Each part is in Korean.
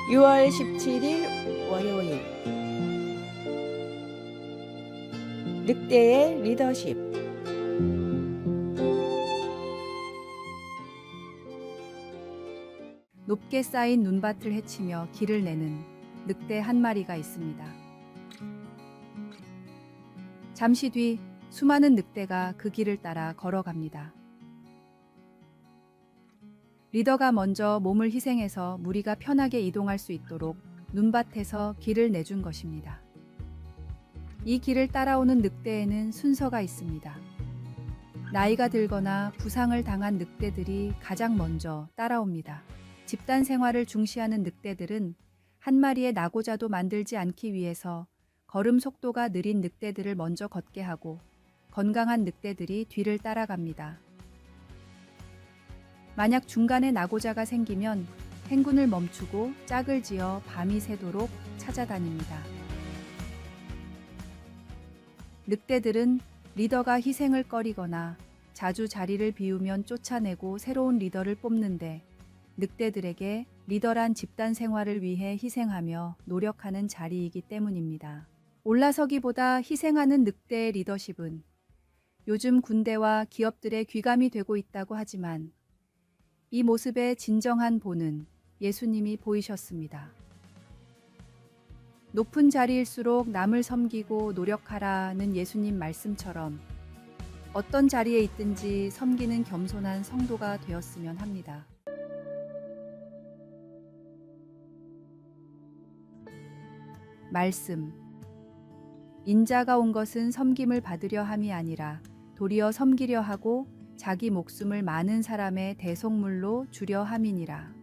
6월 17일 월요일 늑대의 리더십. 높게 쌓인 눈밭을 헤치며 길을 내는 늑대 한 마리가 있습니다. 잠시 뒤 수많은 늑대가 그 길을 따라 걸어갑니다. 리더가 먼저 몸을 희생해서 무리가 편하게 이동할 수 있도록 눈밭에서 길을 내준 것입니다. 이 길을 따라오는 늑대에는 순서가 있습니다. 나이가 들거나 부상을 당한 늑대들이 가장 먼저 따라옵니다. 집단 생활을 중시하는 늑대들은 한 마리의 나고자도 만들지 않기 위해서 걸음 속도가 느린 늑대들을 먼저 걷게 하고 건강한 늑대들이 뒤를 따라갑니다. 만약 중간에 나고자가 생기면 행군을 멈추고 짝을 지어 밤이 새도록 찾아다닙니다. 늑대들은 리더가 희생을 꺼리거나 자주 자리를 비우면 쫓아내고 새로운 리더를 뽑는데, 늑대들에게 리더란 집단 생활을 위해 희생하며 노력하는 자리이기 때문입니다. 올라서기보다 희생하는 늑대의 리더십은 요즘 군대와 기업들의 귀감이 되고 있다고 하지만, 이 모습의 진정한 본은 예수님이 보이셨습니다. 높은 자리일수록 남을 섬기고 노력하라는 예수님 말씀처럼 어떤 자리에 있든지 섬기는 겸손한 성도가 되었으면 합니다. 말씀. 인자가 온 것은 섬김을 받으려 함이 아니라 도리어 섬기려 하고 자기 목숨을 많은 사람의 대속물로 주려 함이니라.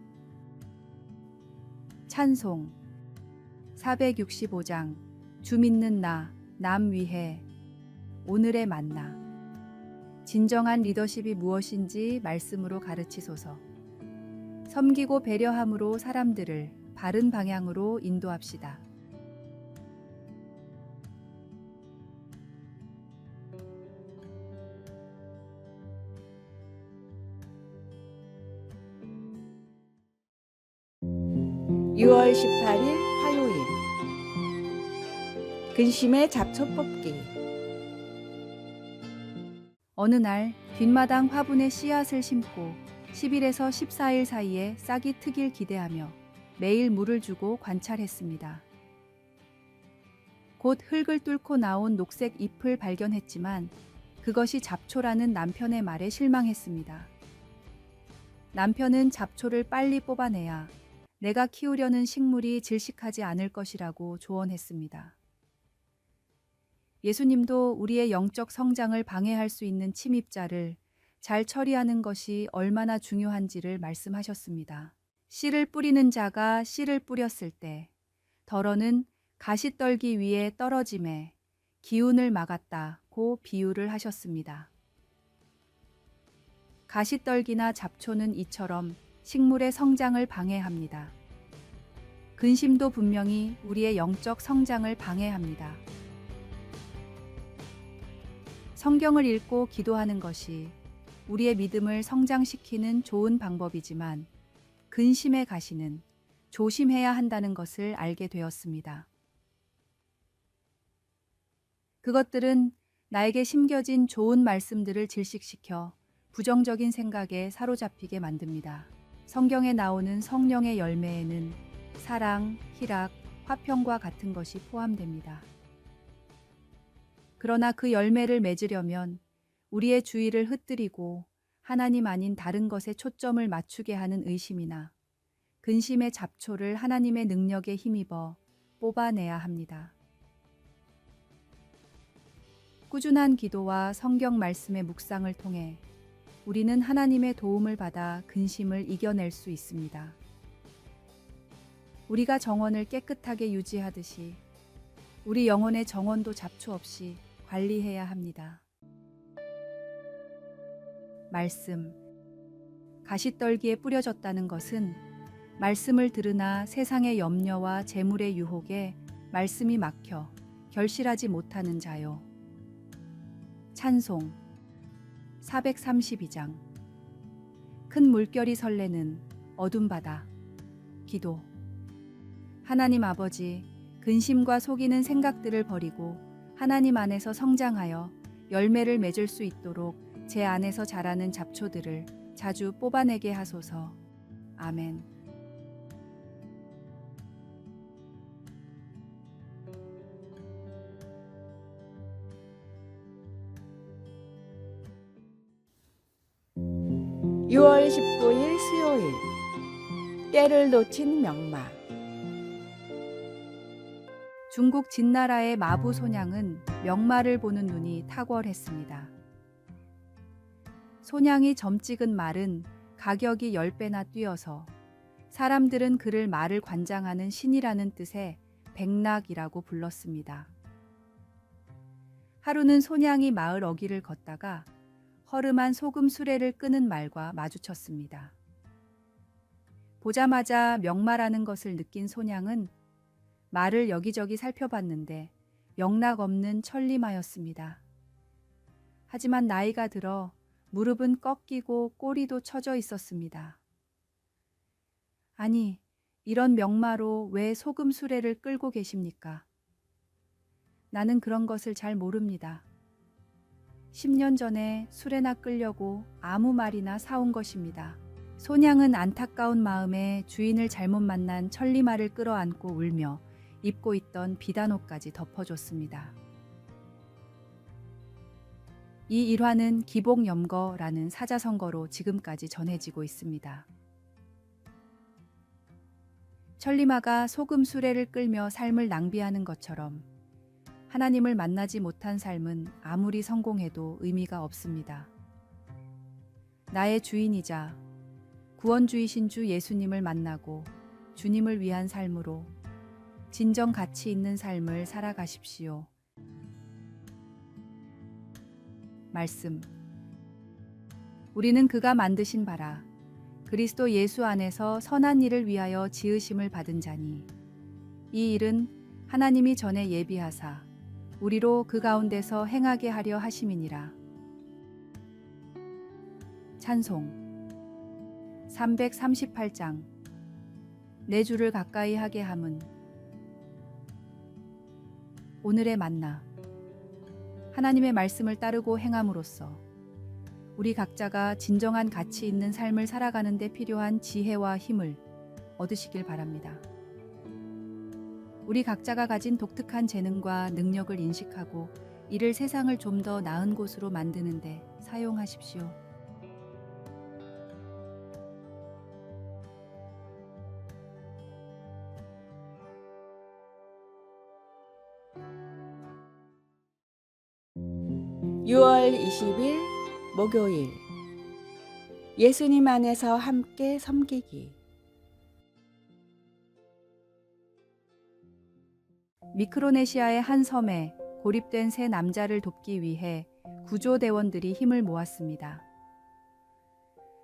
찬송 465장. 주 믿는 나, 남 위해 오늘의 만나. 진정한 리더십이 무엇인지 말씀으로 가르치소서. 섬기고 배려함으로 사람들을 바른 방향으로 인도합시다. (6월 18일) 화요일 근심의 잡초 뽑기. 어느 날 뒷마당 화분에 씨앗을 심고 10일에서 14일 사이에 싹이 트길 기대하며 매일 물을 주고 관찰했습니다. 곧 흙을 뚫고 나온 녹색 잎을 발견했지만 그것이 잡초라는 남편의 말에 실망했습니다. 남편은 잡초를 빨리 뽑아내야 내가 키우려는 식물이 질식하지 않을 것이라고 조언했습니다. 예수님도 우리의 영적 성장을 방해할 수 있는 침입자를 잘 처리하는 것이 얼마나 중요한지를 말씀하셨습니다. 씨를 뿌리는 자가 씨를 뿌렸을 때 덜어는 가시떨기 위에 떨어짐에 기운을 막았다고 비유를 하셨습니다. 가시떨기나 잡초는 이처럼 식물의 성장을 방해합니다. 근심도 분명히 우리의 영적 성장을 방해합니다. 성경을 읽고 기도하는 것이 우리의 믿음을 성장시키는 좋은 방법이지만, 근심의 가시는 조심해야 한다는 것을 알게 되었습니다. 그것들은 나에게 심겨진 좋은 말씀들을 질식시켜 부정적인 생각에 사로잡히게 만듭니다. 성경에 나오는 성령의 열매에는 사랑, 희락, 화평과 같은 것이 포함됩니다. 그러나 그 열매를 맺으려면 우리의 주의를 흩뜨리고 하나님 아닌 다른 것에 초점을 맞추게 하는 의심이나 근심의 잡초를 하나님의 능력에 힘입어 뽑아내야 합니다. 꾸준한 기도와 성경 말씀의 묵상을 통해 우리는 하나님의 도움을 받아 근심을 이겨낼 수 있습니다. 우리가 정원을 깨끗하게 유지하듯이 우리 영혼의 정원도 잡초 없이 관리해야 합니다. 말씀. 가시떨기에 뿌려졌다는 것은 말씀을 들으나 세상의 염려와 재물의 유혹에 말씀이 막혀 결실하지 못하는 자요. 찬송 432장. 큰 물결이 설레는 어둠 바다. 기도. 하나님 아버지, 근심과 속이는 생각들을 버리고 하나님 안에서 성장하여 열매를 맺을 수 있도록 제 안에서 자라는 잡초들을 자주 뽑아내게 하소서. 아멘. (6월 19일) 수요일. 때를 놓친 명마. 중국 진나라의 마부 소냥은 명마를 보는 눈이 탁월했습니다. 소냥이 점 찍은 말은 가격이 10배나 뛰어서 사람들은 그를 말을 관장하는 신이라는 뜻의 백낙이라고 불렀습니다. 하루는 소냥이 마을 어귀를 걷다가 허름한 소금 수레를 끄는 말과 마주쳤습니다. 보자마자 명마라는 것을 느낀 소냥은 말을 여기저기 살펴봤는데 영락 없는 천리마였습니다. 하지만 나이가 들어 무릎은 꺾이고 꼬리도 처져 있었습니다. 아니, 이런 명마로 왜 소금 수레를 끌고 계십니까? 나는 그런 것을 잘 모릅니다. 10년 전에 수레나 끌려고 아무 말이나 사온 것입니다. 소냥은 안타까운 마음에 주인을 잘못 만난 천리마를 끌어안고 울며 입고 있던 비단옷까지 덮어줬습니다. 이 일화는 기복염거라는 사자성거로 지금까지 전해지고 있습니다. 천리마가 소금 수레를 끌며 삶을 낭비하는 것처럼 하나님을 만나지 못한 삶은 아무리 성공해도 의미가 없습니다. 나의 주인이자 구원주이신 주 예수님을 만나고 주님을 위한 삶으로 진정 가치 있는 삶을 살아가십시오. 말씀. 우리는 그가 만드신 바라 그리스도 예수 안에서 선한 일을 위하여 지으심을 받은 자니 이 일은 하나님이 전에 예비하사 우리로 그 가운데서 행하게 하려 하심이니라. 찬송 338장. 내 주를 가까이 하게 함은. 오늘의 만나. 하나님의 말씀을 따르고 행함으로써 우리 각자가 진정한 가치 있는 삶을 살아가는 데 필요한 지혜와 힘을 얻으시길 바랍니다. 우리 각자가 가진 독특한 재능과 능력을 인식하고 이를 세상을 좀 더 나은 곳으로 만드는 데 사용하십시오. (6월 20일) 목요일. 예수님 안에서 함께 섬기기. 미크로네시아의 한 섬에 고립된 세 남자를 돕기 위해 구조대원들이 힘을 모았습니다.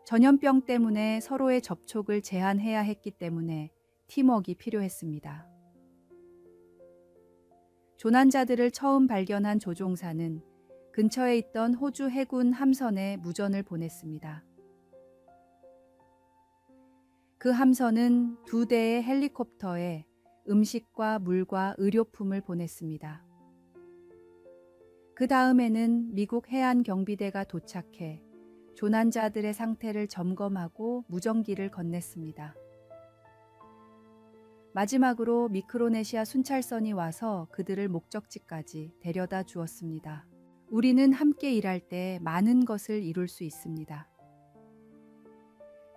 전염병 때문에 서로의 접촉을 제한해야 했기 때문에 팀워크가 필요했습니다. 조난자들을 처음 발견한 조종사는 근처에 있던 호주 해군 함선에 무전을 보냈습니다. 그 함선은 2대의 헬리콥터에 음식과 물과 의료품을 보냈습니다. 그 다음에는 미국 해안경비대가 도착해 조난자들의 상태를 점검하고 무전기를 건넸습니다. 마지막으로 미크로네시아 순찰선이 와서 그들을 목적지까지 데려다 주었습니다. 우리는 함께 일할 때 많은 것을 이룰 수 있습니다.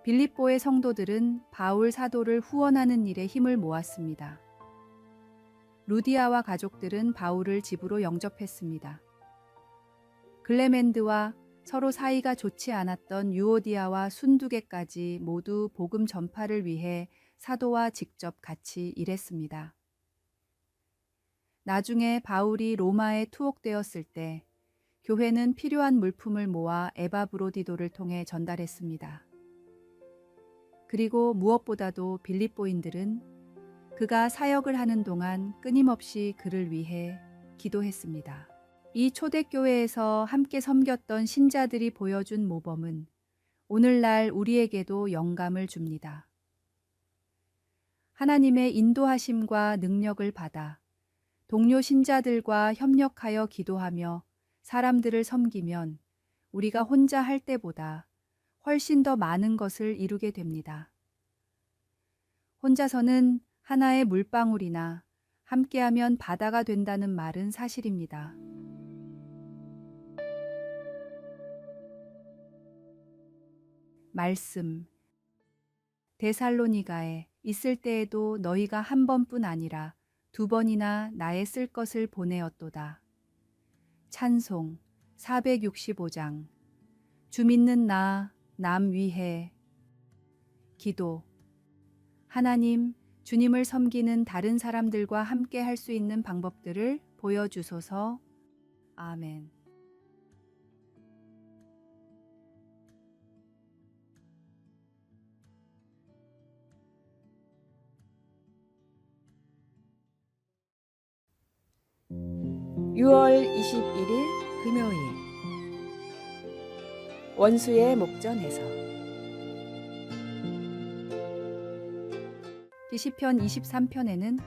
빌립보의 성도들은 바울 사도를 후원하는 일에 힘을 모았습니다. 루디아와 가족들은 바울을 집으로 영접했습니다. 글레멘드와 서로 사이가 좋지 않았던 유오디아와 순두계까지 모두 복음 전파를 위해 사도와 직접 같이 일했습니다. 나중에 바울이 로마에 투옥되었을 때 교회는 필요한 물품을 모아 에바브로디도를 통해 전달했습니다. 그리고 무엇보다도 빌립보인들은 그가 사역을 하는 동안 끊임없이 그를 위해 기도했습니다. 이 초대교회에서 함께 섬겼던 신자들이 보여준 모범은 오늘날 우리에게도 영감을 줍니다. 하나님의 인도하심과 능력을 받아 동료 신자들과 협력하여 기도하며 사람들을 섬기면 우리가 혼자 할 때보다 훨씬 더 많은 것을 이루게 됩니다. 혼자서는 하나의 물방울이나 함께하면 바다가 된다는 말은 사실입니다. 말씀. 데살로니가에 있을 때에도 너희가 한 번뿐 아니라 두 번이나 나의 쓸 것을 보내었도다. 찬송 465장. 주 믿는 나, 남 위해. 기도. 하나님, 주님을 섬기는 다른 사람들과 함께 할 수 있는 방법들을 보여주소서. 아멘. (6월 21일) 금요일 원수의 목전에서. 시편 23편에는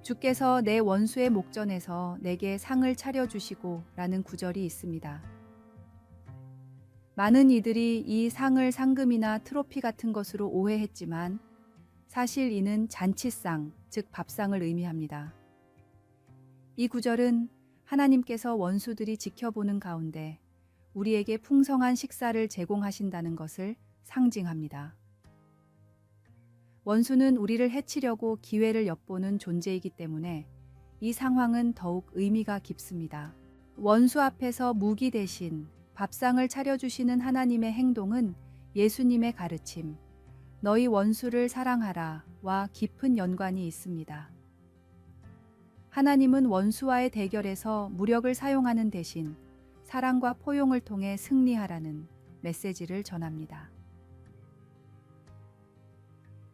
주께서 내 원수의 목전에서 내게 상을 차려주시고 라는 구절이 있습니다. 많은 이들이 이 상을 상금이나 트로피 같은 것으로 오해했지만 사실 이는 잔치상, 즉 밥상을 의미합니다. 이 구절은 하나님께서 원수들이 지켜보는 가운데 우리에게 풍성한 식사를 제공하신다는 것을 상징합니다. 원수는 우리를 해치려고 기회를 엿보는 존재이기 때문에 이 상황은 더욱 의미가 깊습니다. 원수 앞에서 무기 대신 밥상을 차려주시는 하나님의 행동은 예수님의 가르침, 너희 원수를 사랑하라와 깊은 연관이 있습니다. 하나님은 원수와의 대결에서 무력을 사용하는 대신 사랑과 포용을 통해 승리하라는 메시지를 전합니다.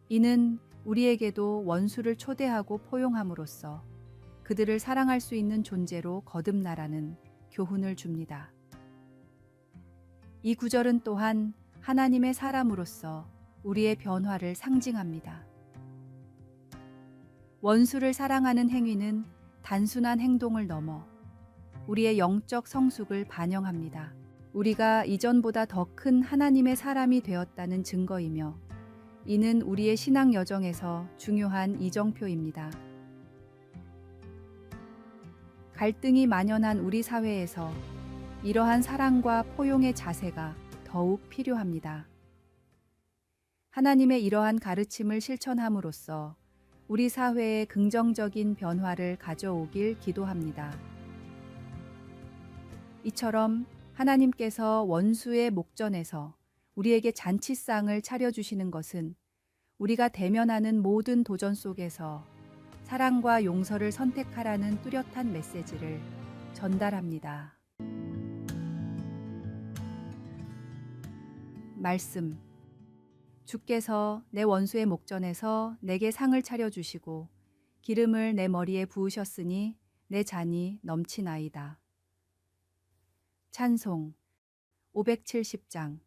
이는 우리에게도 원수를 초대하고 포용함으로써 그들을 사랑할 수 있는 존재로 거듭나라는 교훈을 줍니다. 이 구절은 또한 하나님의 사람으로서 우리의 변화를 상징합니다. 원수를 사랑하는 행위는 단순한 행동을 넘어 우리의 영적 성숙을 반영합니다. 우리가 이전보다 더 큰 하나님의 사람이 되었다는 증거이며 이는 우리의 신앙 여정에서 중요한 이정표입니다. 갈등이 만연한 우리 사회에서 이러한 사랑과 포용의 자세가 더욱 필요합니다. 하나님의 이러한 가르침을 실천함으로써 우리 사회에 긍정적인 변화를 가져오길 기도합니다. 이처럼 하나님께서 원수의 목전에서 우리에게 잔치상을 차려주시는 것은 우리가 대면하는 모든 도전 속에서 사랑과 용서를 선택하라는 뚜렷한 메시지를 전달합니다. 말씀. 주께서 내 원수의 목전에서 내게 상을 차려주시고 기름을 내 머리에 부으셨으니 내 잔이 넘치나이다. 찬송 570장.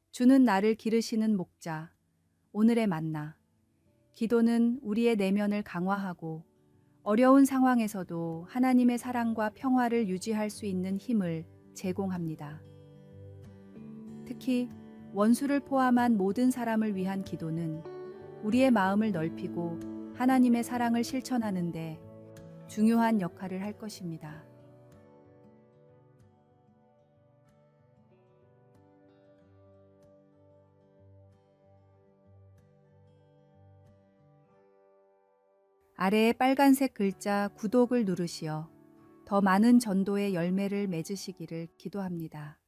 주는 나를 기르시는 목자, 오늘의 만나. 기도는 우리의 내면을 강화하고 어려운 상황에서도 하나님의 사랑과 평화를 유지할 수 있는 힘을 제공합니다. 특히 원수를 포함한 모든 사람을 위한 기도는 우리의 마음을 넓히고 하나님의 사랑을 실천하는 데 중요한 역할을 할 것입니다. 아래에 빨간색 글자 구독을 누르시어 더 많은 전도의 열매를 맺으시기를 기도합니다.